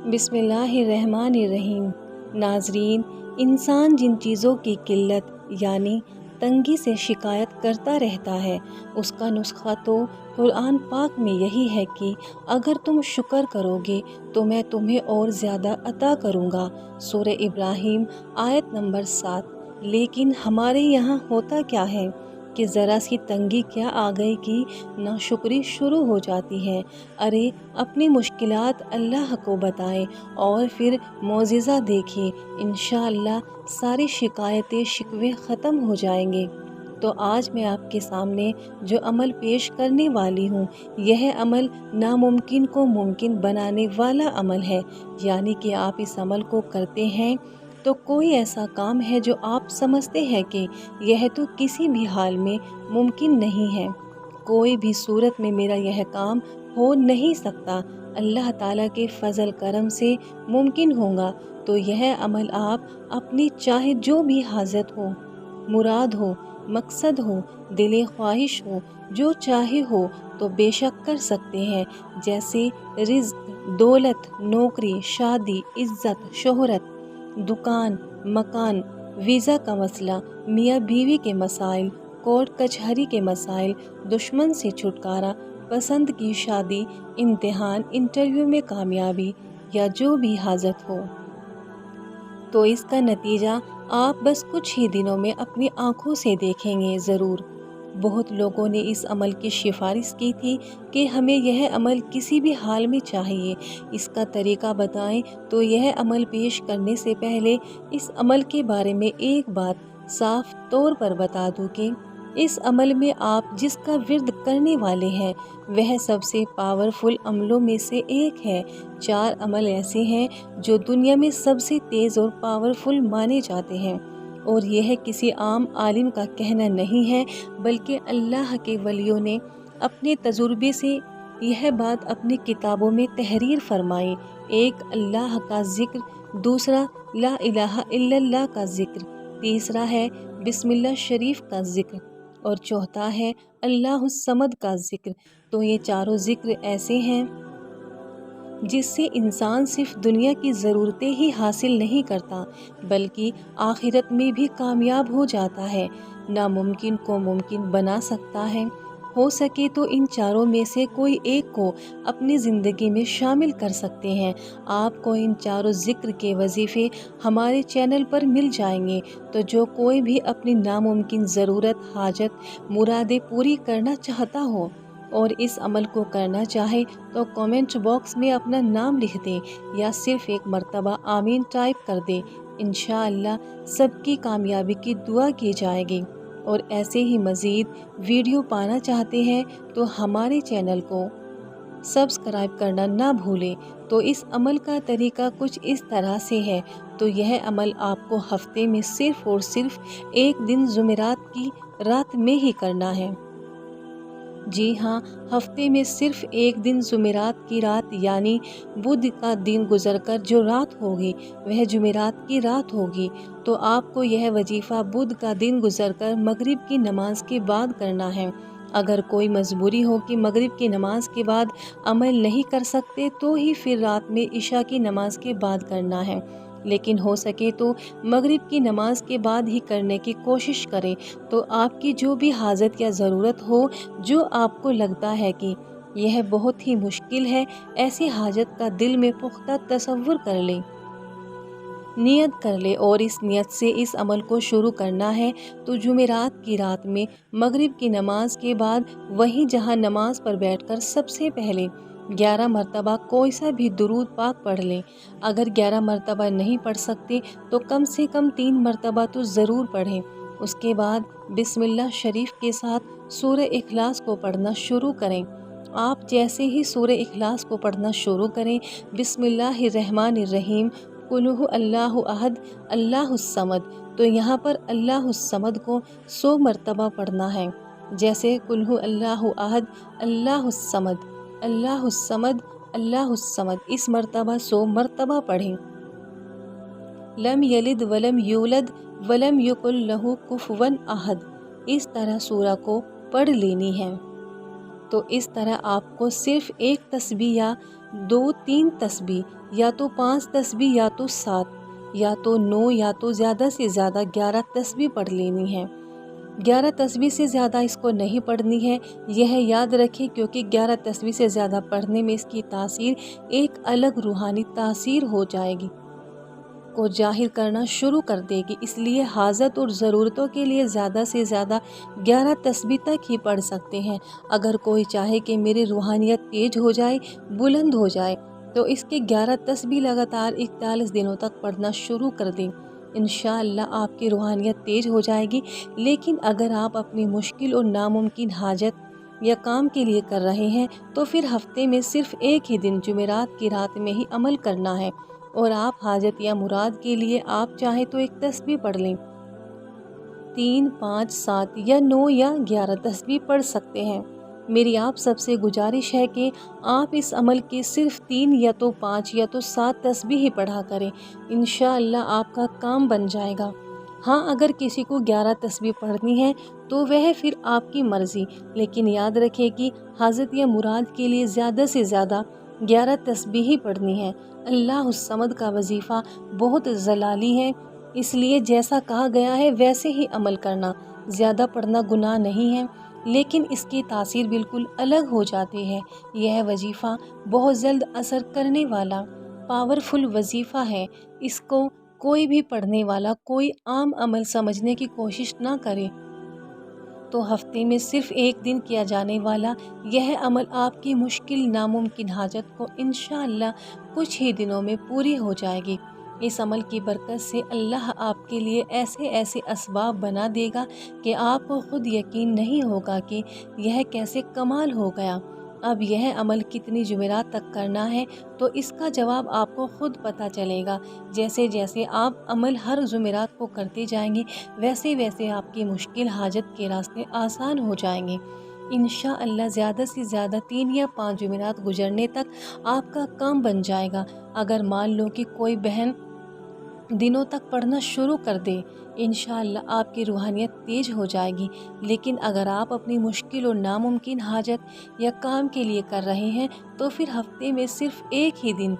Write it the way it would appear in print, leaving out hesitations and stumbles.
बिस्मिल्लाहिर्रहमानिर्रहीम। नाजरीन, इंसान जिन चीज़ों की किल्लत यानी तंगी से शिकायत करता रहता है, उसका नुस्खा तो कुरान पाक में यही है कि अगर तुम शुक्र करोगे तो मैं तुम्हें और ज़्यादा अता करूँगा। सूरह इब्राहिम आयत नंबर 7। लेकिन हमारे यहाँ होता क्या है कि ज़रा सी तंगी क्या आ गई कि नाशुक्री शुरू हो जाती है। अरे अपनी मुश्किलात अल्लाह को बताएं और फिर मौजिज़ा देखिए, इंशाअल्लाह सारी शिकायतें शिकवे ख़त्म हो जाएंगे। तो आज मैं आपके सामने जो अमल पेश करने वाली हूँ, यह अमल नामुमकिन को मुमकिन बनाने वाला अमल है। यानी कि आप इस अमल को करते हैं तो कोई ऐसा काम है जो आप समझते हैं कि यह तो किसी भी हाल में मुमकिन नहीं है, कोई भी सूरत में मेरा यह काम हो नहीं सकता, अल्लाह ताला के फजल करम से मुमकिन होगा। तो यह अमल आप अपनी चाहे जो भी हाजत हो, मुराद हो, मकसद हो, दिले ख्वाहिश हो, जो चाहे हो तो बेशक कर सकते हैं। जैसे रिज्क, दौलत, नौकरी, शादी, इज्जत, शोहरत, दुकान, मकान, वीज़ा का मसला, मियाँ बीवी के मसाइल, कोर्ट कचहरी के मसाइल, दुश्मन से छुटकारा, पसंद की शादी, इम्तिहान, इंटरव्यू में कामयाबी या जो भी हाजत हो। तो इसका नतीजा आप बस कुछ ही दिनों में अपनी आंखों से देखेंगे ज़रूर। बहुत लोगों ने इस अमल की सिफारिश की थी कि हमें यह अमल किसी भी हाल में चाहिए। इसका तरीका बताएं तो यह अमल पेश करने से पहले इस अमल के बारे में एक बात साफ तौर पर बता दूं कि इस अमल में आप जिसका विर्द करने वाले हैं वह सबसे पावरफुल अमलों में से एक है। 4 अमल ऐसे हैं जो दुनिया में सबसे तेज़ और पावरफुल माने जाते हैं, और यह किसी आम आलिम का कहना नहीं है, बल्कि अल्लाह के वलियों ने अपने तजुर्बे से यह बात अपनी किताबों में तहरीर फरमाई। एक अल्लाह का जिक्र, दूसरा ला इलाहा इल्लल्लाह का जिक्र, तीसरा है बिस्मिल्लाह शरीफ का जिक्र और चौथा है अल्लाहुस समद का जिक्र। तो ये चारों जिक्र ऐसे हैं जिससे इंसान सिर्फ दुनिया की ज़रूरतें ही हासिल नहीं करता, बल्कि आखिरत में भी कामयाब हो जाता है, नामुमकिन को मुमकिन बना सकता है। हो सके तो इन चारों में से कोई एक को अपनी ज़िंदगी में शामिल कर सकते हैं। आपको इन चारों ज़िक्र के वजीफ़े हमारे चैनल पर मिल जाएंगे। तो जो कोई भी अपनी नामुमकिन ज़रूरत, हाजत, मुरादें पूरी करना चाहता हो और इस अमल को करना चाहे तो कमेंट बॉक्स में अपना नाम लिख दे या सिर्फ एक मर्तबा आमीन टाइप कर दे। इंशाअल्लाह सबकी कामयाबी की दुआ की जाएगी। और ऐसे ही मज़ीद वीडियो पाना चाहते हैं तो हमारे चैनल को सब्सक्राइब करना ना भूलें। तो इस अमल का तरीका कुछ इस तरह से है। तो यह अमल आपको हफ्ते में सिर्फ और सिर्फ एक दिन जुमेरात की रात में ही करना है। जी हाँ, हफ्ते में सिर्फ एक दिन जुमेरात की रात यानी बुध का दिन गुजरकर जो रात होगी वह जुमेरात की रात होगी। तो आपको यह वजीफ़ा बुध का दिन गुजरकर मगरिब की नमाज के बाद करना है। अगर कोई मजबूरी हो कि मगरिब की नमाज के बाद अमल नहीं कर सकते तो ही फिर रात में इशा की नमाज के बाद करना है, लेकिन हो सके तो मगरिब की नमाज के बाद ही करने की कोशिश करें। तो आपकी जो भी हाजत या ज़रूरत हो, जो आपको लगता है कि यह बहुत ही मुश्किल है, ऐसी हाजत का दिल में पुख्ता तसव्वुर कर लें, नियत कर ले और इस नियत से इस अमल को शुरू करना है। तो जुमेरात की रात में मगरिब की नमाज के बाद वहीं जहां नमाज पर बैठकर सबसे पहले 11 मरतबा कोई सा भी दुरूद पाक पढ़ लें। अगर 11 मरतबा नहीं पढ़ सकते तो कम से कम 3 मरतबा तो ज़रूर पढ़ें। उसके बाद बिस्मिल्लाह शरीफ के साथ सूरह इखलास को पढ़ना शुरू करें। आप जैसे ही सूरह इखलास को पढ़ना शुरू करें, बिस्मिल्लाहिर्रहमानिर्रहीम, कुल्हु अल्लाहु अहद अल्लाहुस समद, तो यहाँ पर अल्लाहुस समद को 100 मरतबा पढ़ना है। जैसे कुल्हु अल्लाहु अहद अल्लाहुस समद अल्लाहुस समद अल्लाहुस समद, इस मरतबा 100 मरतबा पढ़ें। लम यलिद वलम यूलद वलम युकुल लहू कुफुवन अहद, इस तरह सूरा को पढ़ लेनी है। تو اس طرح آپ کو صرف ایک تسبیح یا 2-3 تسبیح یا تو 5 تسبیح یا تو 7 یا تو 9 یا تو زیادہ سے زیادہ 11 تسبیح پڑھ لینی ہے۔ 11 تسبیح سے زیادہ اس کو نہیں پڑھنی ہے، یہ یاد رکھیں، کیونکہ 11 تسبیح سے زیادہ پڑھنے میں اس کی تاثیر ایک الگ روحانی تاثیر ہو جائے گی کو ظاہر کرنا شروع کر دے گی۔ اس لیے حاجت اور ضرورتوں کے لیے زیادہ سے زیادہ 11 تسبیح تک ہی پڑھ سکتے ہیں۔ اگر کوئی چاہے کہ میری روحانیت تیز ہو جائے، بلند ہو جائے، تو اس کے 11 تسبیح لگاتار 41 دنوں تک پڑھنا شروع کر دیں، انشاءاللہ آپ کی روحانیت تیز ہو جائے گی۔ لیکن اگر آپ اپنی مشکل اور ناممکن حاجت یا کام کے لیے کر رہے ہیں تو پھر ہفتے میں صرف ایک ہی دن جمعرات کی رات میں ہی عمل کرنا ہے، اور آپ حاجت یا مراد کے لیے آپ چاہیں تو ایک تسبیح پڑھ لیں، 3، 5، 7 یا 9 یا 11 تسبیح پڑھ سکتے ہیں۔ میری آپ سب سے گزارش ہے کہ آپ اس عمل کے صرف 3 یا تو 5 یا تو 7 تسبیح ہی پڑھا کریں، انشاءاللہ آپ کا کام بن جائے گا۔ ہاں، اگر کسی کو 11 تسبیح پڑھنی ہے تو وہ پھر آپ کی مرضی، لیکن یاد رکھیں کہ حاجت یا مراد کے لیے زیادہ سے زیادہ 11 تسبیح ہی پڑھنی ہے۔ اللہ الصمد کا وظیفہ بہت جلالی ہے، اس لیے جیسا کہا گیا ہے ویسے ہی عمل کرنا۔ زیادہ پڑھنا گناہ نہیں ہے، لیکن اس کی تاثیر بالکل الگ ہو جاتی ہے۔ یہ وظیفہ بہت جلد اثر کرنے والا پاورفل وظیفہ ہے، اس کو کوئی بھی پڑھنے والا کوئی عام عمل سمجھنے کی کوشش نہ کرے تو ہفتے میں صرف ایک دن کیا جانے والا یہ عمل آپ کی مشکل ناممکن حاجت کو انشاءاللہ کچھ ہی دنوں میں پوری ہو جائے گی۔ اس عمل کی برکت سے اللہ آپ کے لیے ایسے ایسے اسباب بنا دے گا کہ آپ کو خود یقین نہیں ہوگا کہ یہ کیسے کمال ہو گیا۔ اب یہ عمل کتنی جمعرات تک کرنا ہے تو اس کا جواب آپ کو خود پتہ چلے گا۔ جیسے جیسے آپ عمل ہر جمعرات کو کرتے جائیں گے ویسے ویسے آپ کی مشکل حاجت کے راستے آسان ہو جائیں گے۔ انشاءاللہ زیادہ سے زیادہ 3 یا 5 جمعرات گزرنے تک آپ کا کام بن جائے گا۔ اگر مان لو کہ کوئی بہن دنوں تک پڑھنا شروع کر دے، انشاءاللہ آپ کی روحانیت تیز ہو جائے گی۔ لیکن اگر آپ اپنی مشکل اور ناممکن حاجت یا کام کے لیے کر رہے ہیں تو پھر ہفتے میں صرف ایک ہی دن